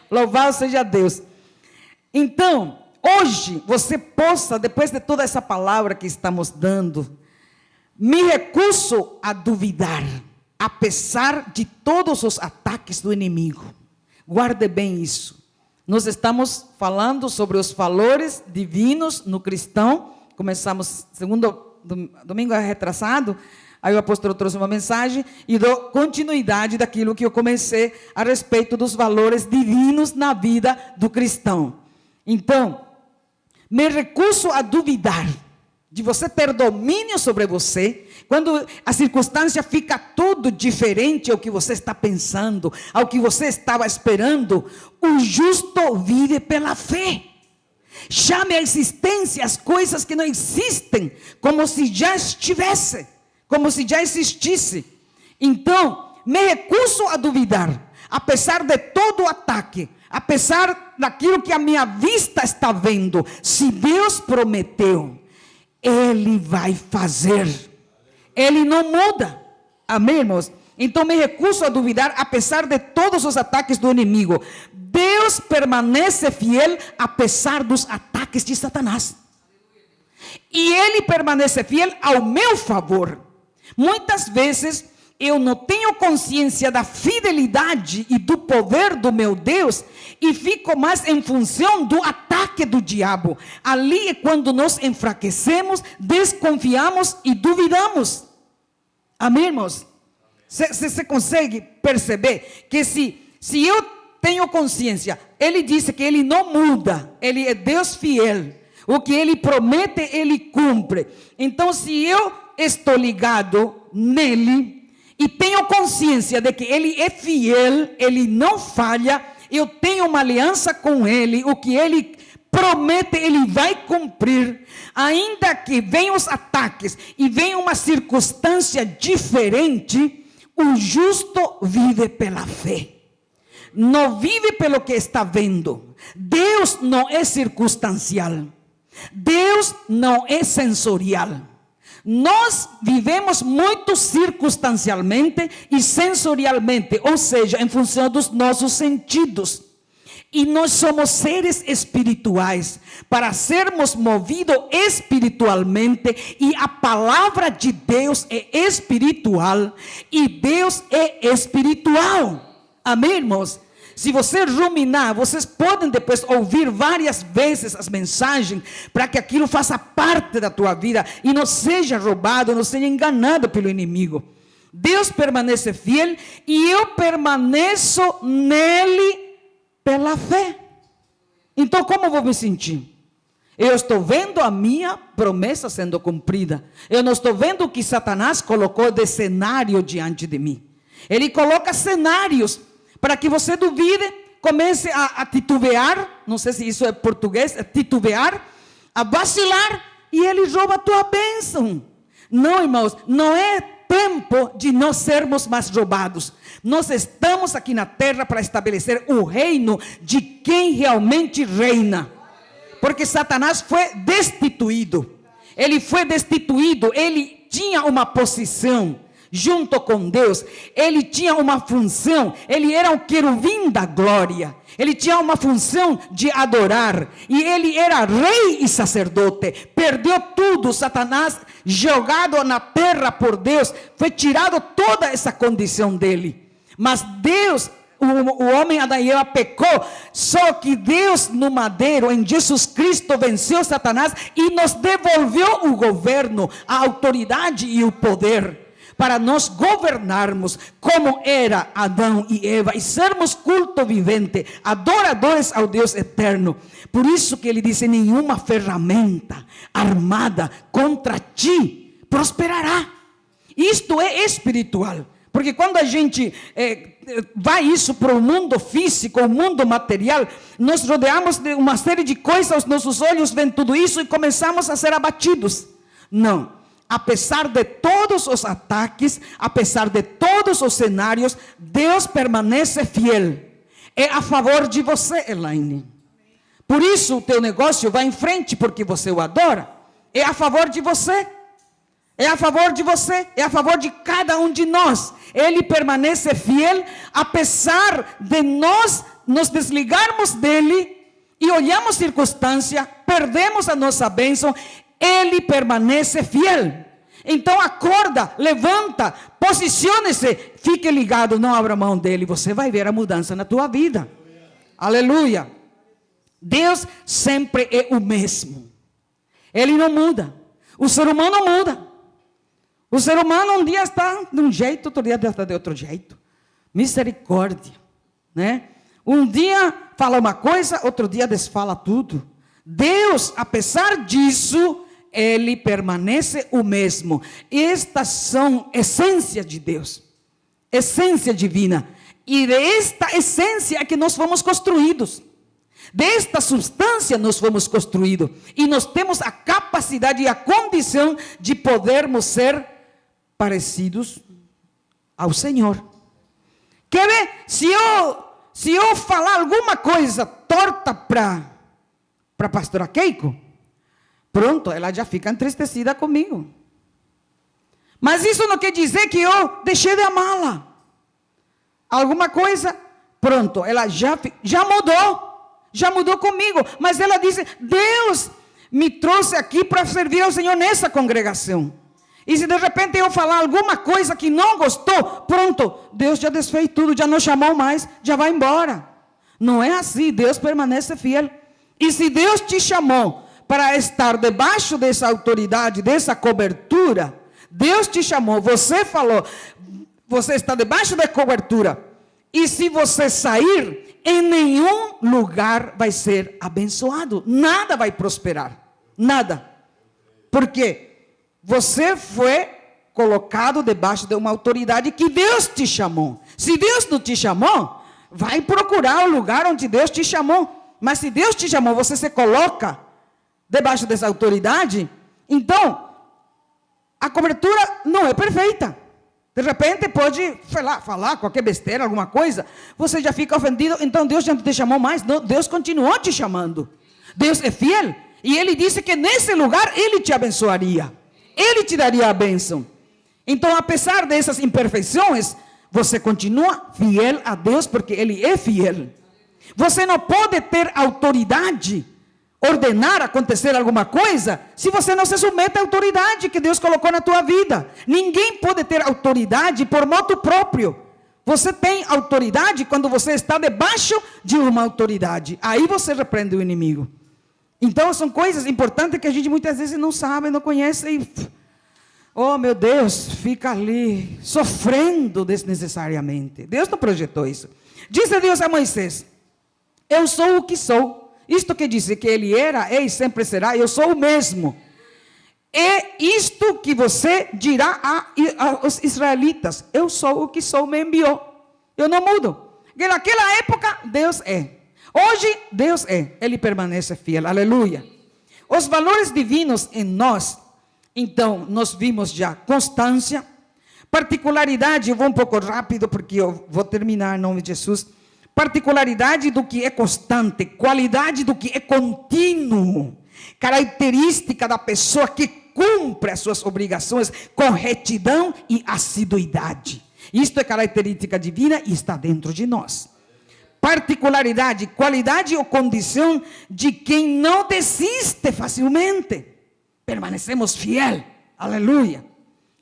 Louvado seja Deus. Então, hoje, você possa, depois de toda essa palavra que estamos dando, me recuso a duvidar, apesar de todos os ataques do inimigo. Guarde bem isso. Nós estamos falando sobre os valores divinos no cristão. Começamos segundo domingo retrasado. Aí o apóstolo trouxe uma mensagem e dou continuidade daquilo que eu comecei a respeito dos valores divinos na vida do cristão. Então, me recuso a duvidar de você ter domínio sobre você, quando a circunstância fica tudo diferente ao que você está pensando, ao que você estava esperando. O justo vive pela fé. Chame à existência as coisas que não existem, como se já estivesse, como se já existisse. Então, me recuso a duvidar, apesar de todo o ataque, apesar daquilo que a minha vista está vendo. Se Deus prometeu, Ele vai fazer. Ele não muda. Amém, irmãos? Então me recuso a duvidar, apesar de todos os ataques do inimigo. Deus permanece fiel, apesar dos ataques de Satanás. E Ele permanece fiel ao meu favor. Muitas vezes eu não tenho consciência da fidelidade e do poder do meu Deus, e fico mais em função do ataque do diabo. Ali é quando nós enfraquecemos, desconfiamos e duvidamos. Amém, irmãos? Você consegue perceber que se eu tenho consciência, Ele disse que Ele não muda, Ele é Deus fiel. O que Ele promete, Ele cumpre. Então, se eu estou ligado nele e tenho consciência de que Ele é fiel, Ele não falha, eu tenho uma aliança com Ele, o que Ele promete, Ele vai cumprir. Ainda que venham os ataques e venha uma circunstância diferente, o justo vive pela fé. Não vive pelo que está vendo. Deus não é circunstancial. Deus não é sensorial. Nós vivemos muito circunstancialmente e sensorialmente, ou seja, em função dos nossos sentidos. E nós somos seres espirituais, para sermos movidos espiritualmente, e a palavra de Deus é espiritual, e Deus é espiritual. Amém, irmãos? Se você ruminar, vocês podem depois ouvir várias vezes as mensagens, para que aquilo faça parte da tua vida, e não seja roubado, não seja enganado pelo inimigo. Deus permanece fiel, e eu permaneço nele pela fé. Então, como vou me sentir? Eu estou vendo a minha promessa sendo cumprida. Eu não estou vendo o que Satanás colocou de cenário diante de mim. Ele coloca cenários para que você duvide, comece a titubear. Não sei se isso é português, é titubear, a vacilar, e ele rouba a tua bênção. Não, irmãos, não é tempo de nós sermos mais roubados. Nós estamos aqui na terra para estabelecer o reino de quem realmente reina. Porque Satanás foi destituído. Ele foi destituído. Ele tinha uma posição junto com Deus. Ele tinha uma função. Ele era o querubim da glória. Ele tinha uma função de adorar. E ele era rei e sacerdote. Perdeu tudo. Satanás, jogado na terra por Deus, foi tirado toda essa condição dele. Mas Deus, o homem Adão e Eva pecou, só que Deus no madeiro, em Jesus Cristo, venceu Satanás e nos devolveu o governo, a autoridade e o poder, para nós governarmos como era Adão e Eva, e sermos culto vivente, adoradores ao Deus eterno. Por isso que ele disse: nenhuma ferramenta armada contra ti prosperará. Isto é espiritual. Porque quando a gente vai isso para o mundo físico, o mundo material, nós rodeamos de uma série de coisas, os nossos olhos veem tudo isso e começamos a ser abatidos. Não. Apesar de todos os ataques, apesar de todos os cenários, Deus permanece fiel. É a favor de você, Elaine. Por isso o teu negócio vai em frente, porque você o adora. É a favor de você. É a favor de você, é a favor de cada um de nós. Ele permanece fiel, apesar de nós nos desligarmos dele e olhamos circunstância, perdemos a nossa bênção, ele permanece fiel. Então acorda, levanta, posicione-se, fique ligado, não abra mão dele, você vai ver a mudança na tua vida. Aleluia. Deus sempre é o mesmo. Ele não muda. O ser humano muda. O ser humano um dia está de um jeito, outro dia está de outro jeito. Misericórdia, né? Um dia fala uma coisa, outro dia desfala tudo. Deus, apesar disso, ele permanece o mesmo. Estas são essências de Deus, essência divina. E desta essência é que nós fomos construídos. Desta substância nós fomos construídos. E nós temos a capacidade e a condição de podermos ser parecidos ao Senhor. Quer ver? Se eu falar alguma coisa torta para a pastora Keiko, pronto, ela já fica entristecida comigo. Mas isso não quer dizer que eu deixei de amá-la. Alguma coisa, pronto, ela já mudou comigo. Mas ela disse, Deus me trouxe aqui para servir ao Senhor nessa congregação. E se de repente eu falar alguma coisa que não gostou, pronto, Deus já desfez tudo, já não chamou mais, já vai embora. Não é assim, Deus permanece fiel. E se Deus te chamou para estar debaixo dessa autoridade, dessa cobertura, Deus te chamou, você falou, você está debaixo da cobertura, e se você sair, em nenhum lugar vai ser abençoado, nada vai prosperar, nada. Por quê? Você foi colocado debaixo de uma autoridade que Deus te chamou. Se Deus não te chamou, vai procurar o lugar onde Deus te chamou. Mas se Deus te chamou, você se coloca debaixo dessa autoridade, então a cobertura não é perfeita. De repente pode falar qualquer besteira, alguma coisa, você já fica ofendido, então Deus já não te chamou mais. Não, Deus continuou te chamando. Deus é fiel, e Ele disse que nesse lugar Ele te abençoaria, Ele te daria a bênção. Então, apesar dessas imperfeições, você continua fiel a Deus, porque Ele é fiel. Você não pode ter autoridade, ordenar acontecer alguma coisa, se você não se submete à autoridade que Deus colocou na tua vida. Ninguém pode ter autoridade por moto próprio. Você tem autoridade quando você está debaixo de uma autoridade. Aí você repreende o inimigo. Então são coisas importantes que a gente muitas vezes não sabe, não conhece e, oh meu Deus, fica ali sofrendo desnecessariamente. Deus não projetou isso. Disse Deus a Moisés, eu sou o que sou. Isto quer dizer que ele era, é e sempre será, eu sou o mesmo. É isto que você dirá aos israelitas, eu sou o que sou, me enviou. Eu não mudo. Porque naquela época, Deus é. Hoje, Deus é. Ele permanece fiel. Aleluia. Os valores divinos em nós, então, nós vimos já constância, particularidade, eu vou um pouco rápido, porque eu vou terminar em nome de Jesus. Particularidade do que é constante, qualidade do que é contínuo, característica da pessoa que cumpre as suas obrigações com retidão e assiduidade. Isto é característica divina e está dentro de nós. Particularidade, qualidade ou condição de quem não desiste facilmente. Permanecemos fiel. Aleluia.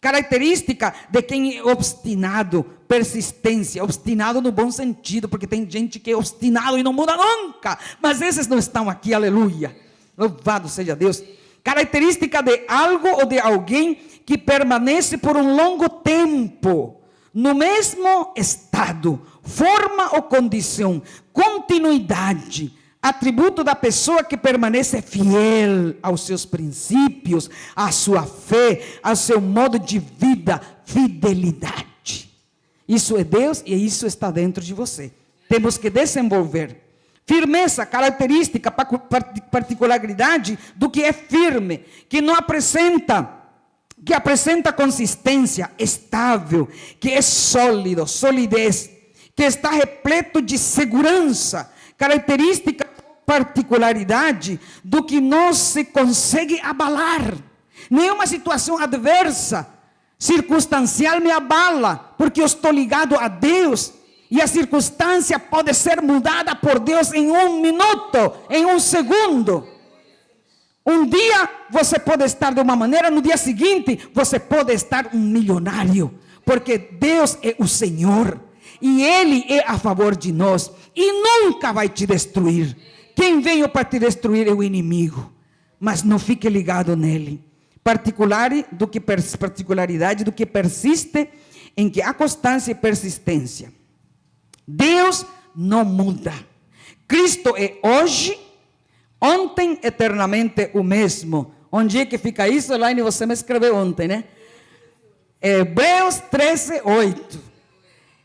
Característica de quem é obstinado, persistência, obstinado no bom sentido, porque tem gente que é obstinado e não muda nunca, mas esses não estão aqui, aleluia. Louvado seja Deus. Característica de algo ou de alguém que permanece por um longo tempo, no mesmo estado, forma ou condição, continuidade, atributo da pessoa que permanece fiel aos seus princípios, à sua fé, ao seu modo de vida, fidelidade. Isso é Deus e isso está dentro de você. Temos que desenvolver. Firmeza, característica, particularidade do que é firme, que não apresenta, que apresenta consistência, estável, que é sólido, solidez, que está repleto de segurança, característica, particularidade do que não se consegue abalar. Nenhuma situação adversa, circunstancial me abala, porque eu estou ligado a Deus. E a circunstância pode ser mudada por Deus em 1 minuto, em 1 segundo. Um dia você pode estar de uma maneira, no dia seguinte você pode estar um milionário. Porque Deus é o Senhor. E Ele é a favor de nós. E nunca vai te destruir. Quem veio para te destruir é o inimigo. Mas não fique ligado nele. Particularidade do que persiste, em que há constância e persistência. Deus não muda. Cristo é hoje, ontem, eternamente o mesmo. Onde é que fica isso, Elaine? Você me escreveu ontem, né? Hebreus 13, 8.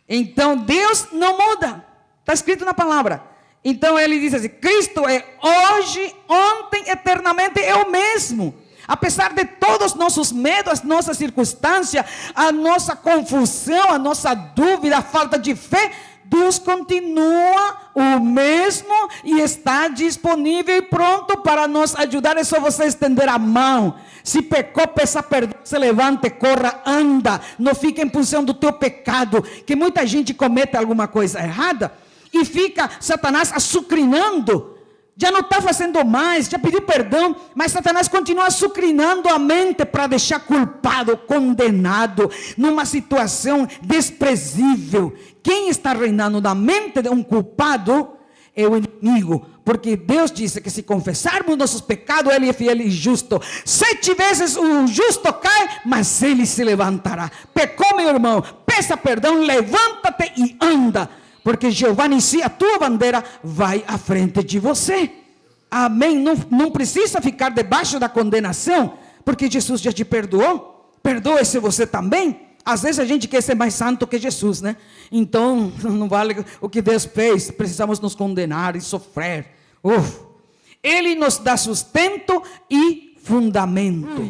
Então Deus não muda. Está escrito na palavra. Então ele diz assim: Cristo é hoje, ontem, eternamente é o mesmo. Apesar de todos os nossos medos, as nossas circunstâncias, a nossa confusão, a nossa dúvida, a falta de fé, Deus continua o mesmo e está disponível e pronto para nos ajudar. É só você estender a mão. Se pecou, peça perdão, se levante, corra, anda. Não fique em função do teu pecado, que muita gente comete alguma coisa errada e fica Satanás açucrinando. Já não está fazendo mais, já pediu perdão, mas Satanás continua açucrinando a mente para deixar culpado, condenado, numa situação desprezível. Quem está reinando na mente de um culpado é o inimigo, porque Deus disse que se confessarmos nossos pecados, Ele é fiel e justo. 7 vezes o justo cai, mas ele se levantará. Pecou, meu irmão, peça perdão, levanta-te e anda. Porque Jeová em si, a tua bandeira, vai à frente de você. Amém? Não precisa ficar debaixo da condenação, porque Jesus já te perdoou. Perdoe-se você também. Às vezes a gente quer ser mais santo que Jesus, né? Então, não vale o que Deus fez. Precisamos nos condenar e sofrer. Ele nos dá sustento e fundamento.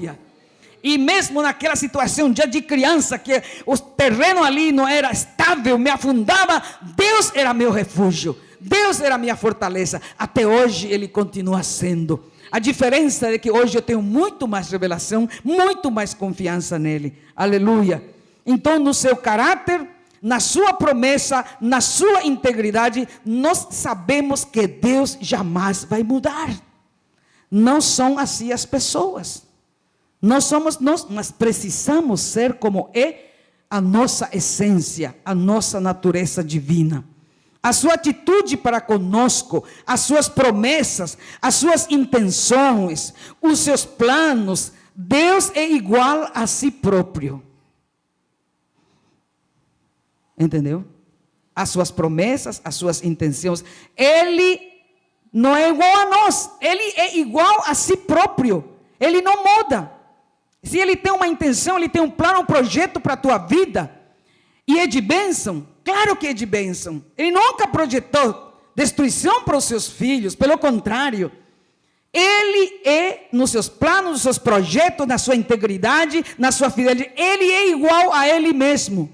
E mesmo naquela situação já de criança, que o terreno ali não era estável, me afundava, Deus era meu refúgio, Deus era minha fortaleza. Até hoje Ele continua sendo. A diferença é que hoje eu tenho muito mais revelação, muito mais confiança nele. Aleluia. Então, no seu caráter, na sua promessa, na sua integridade, nós sabemos que Deus jamais vai mudar. Não são assim as pessoas. Nós somos nós, mas precisamos ser como é a nossa essência, a nossa natureza divina. A sua atitude para conosco, as suas promessas, as suas intenções, os seus planos. Deus é igual a si próprio. Entendeu? As suas promessas, as suas intenções. Ele não é igual a nós. Ele é igual a si próprio. Ele não muda. Se Ele tem uma intenção, Ele tem um plano, um projeto para a tua vida, e é de bênção, claro que é de bênção. Ele nunca projetou destruição para os seus filhos, pelo contrário. Ele é, nos seus planos, nos seus projetos, na sua integridade, na sua fidelidade, Ele é igual a Ele mesmo.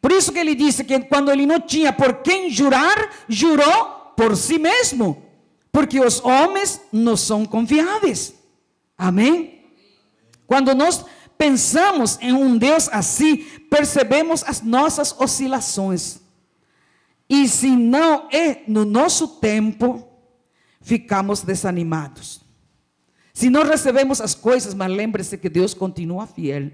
Por isso que Ele disse que quando Ele não tinha por quem jurar, jurou por si mesmo, porque os homens não são confiáveis. Amém? Quando nós pensamos em um Deus assim, percebemos as nossas oscilações. E se não é no nosso tempo, ficamos desanimados. Se não recebemos as coisas, mas lembre-se que Deus continua fiel.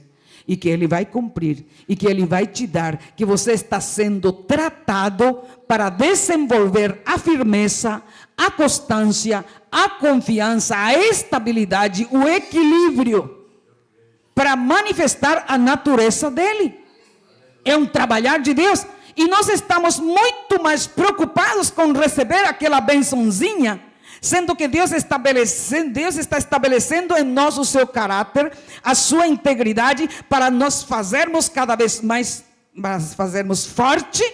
E que Ele vai cumprir. E que Ele vai te dar. Que você está sendo tratado para desenvolver a firmeza, a constância, a confiança, a estabilidade, o equilíbrio. Para manifestar a natureza dele. É um trabalhar de Deus. E nós estamos muito mais preocupados com receber aquela bençãozinha, sendo que Deus está estabelecendo em nós o seu caráter, a sua integridade, para nós fazermos cada vez mais, fazermos forte,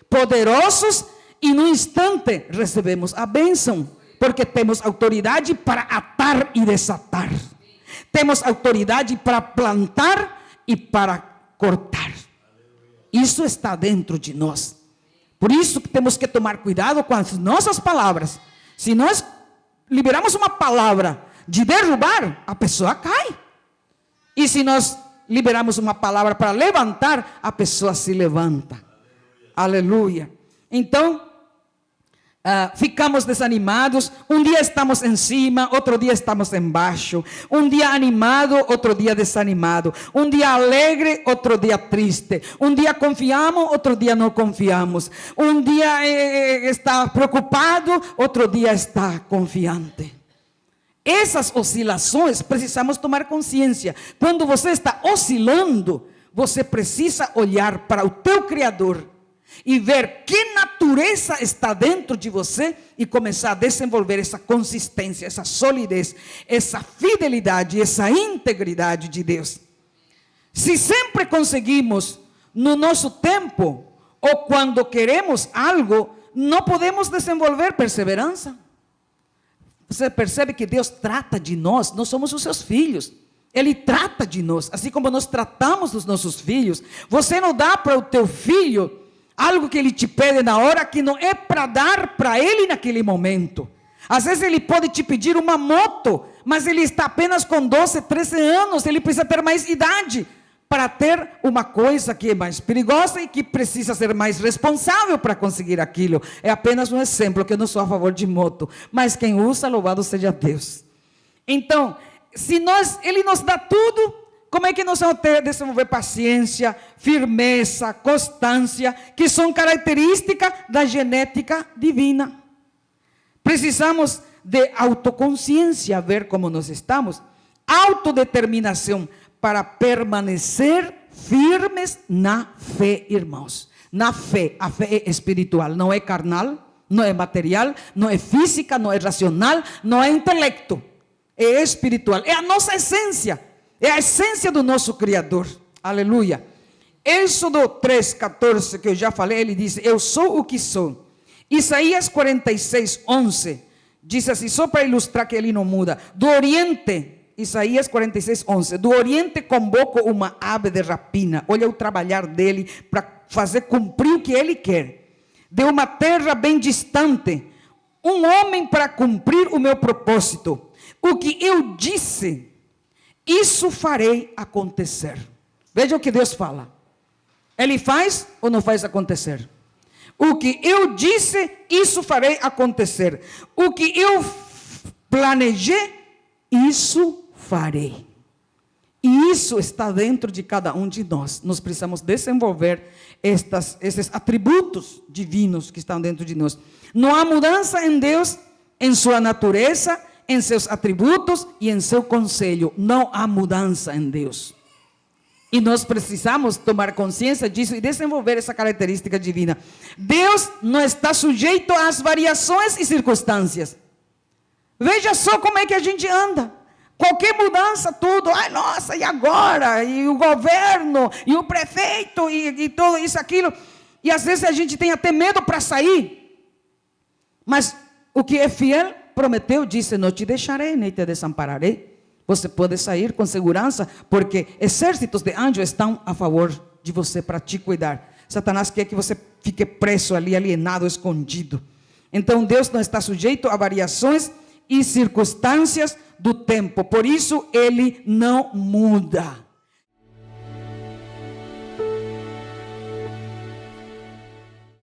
poderosos, e no instante recebemos a bênção, porque temos autoridade para atar e desatar. Temos autoridade para plantar e para cortar. Isso está dentro de nós. Por isso que temos que tomar cuidado com as nossas palavras. Se nós liberamos uma palavra de derrubar, a pessoa cai. E se nós liberamos uma palavra para levantar, a pessoa se levanta. Aleluia. Então, ficamos desanimados, um dia estamos em cima, outro dia estamos embaixo, um dia animado, outro dia desanimado, um dia alegre, outro dia triste, um dia confiamos, outro dia não confiamos, um dia está preocupado, outro dia está confiante. Essas oscilações precisamos tomar consciência. Quando você está oscilando, você precisa olhar para o teu Criador e ver que natureza está dentro de você e começar a desenvolver essa consistência, essa solidez, essa fidelidade, essa integridade de Deus. Se sempre conseguimos no nosso tempo ou quando queremos algo, não podemos desenvolver perseverança. Você percebe que Deus trata de nós, nós somos os seus filhos. Ele trata de nós, assim como nós tratamos dos nossos filhos. Você não dá para o teu filho algo que ele te pede na hora que não é para dar para ele naquele momento. Às vezes ele pode te pedir uma moto, mas ele está apenas com 12, 13 anos, ele precisa ter mais idade para ter uma coisa que é mais perigosa e que precisa ser mais responsável para conseguir aquilo. É apenas um exemplo, que eu não sou a favor de moto, mas quem usa, louvado seja Deus. Então, se Ele nos dá tudo, como é que nós vamos desenvolver paciência, firmeza, constância, que são características da genética divina? Precisamos de autoconsciência, ver como nós estamos, autodeterminação para permanecer firmes na fé, irmãos. Na fé, a fé é espiritual, não é carnal, não é material, não é física, não é racional, não é intelecto, é espiritual, é a nossa essência. É a essência do nosso Criador. Aleluia. Êxodo 3:14, que eu já falei, ele diz: eu sou o que sou. Isaías 46:11 diz assim, só para ilustrar que ele não muda. Do Oriente, Isaías 46:11, do Oriente convoco uma ave de rapina. Olha o trabalhar dele para fazer cumprir o que ele quer. De uma terra bem distante, um homem para cumprir o meu propósito. O que eu disse, isso farei acontecer. Veja o que Deus fala. Ele faz ou não faz acontecer? O que eu disse, isso farei acontecer. O que eu planejei, isso farei. E isso está dentro de cada um de nós. Nós precisamos desenvolver esses atributos divinos que estão dentro de nós. Não há mudança em Deus, em sua natureza, em seus atributos e em seu conselho. Não há mudança em Deus. E nós precisamos tomar consciência disso e desenvolver essa característica divina. Deus não está sujeito às variações e circunstâncias. Veja só como é que a gente anda. Qualquer mudança, tudo. Ai, nossa, e agora? E o governo, e o prefeito, e tudo isso, aquilo. E às vezes a gente tem até medo para sair. Mas o que é fiel prometeu, disse, não te deixarei, nem te desampararei. Você pode sair com segurança, porque exércitos de anjos estão a favor de você para te cuidar. Satanás quer que você fique preso ali, alienado, escondido. Então Deus não está sujeito a variações e circunstâncias do tempo. Por isso Ele não muda.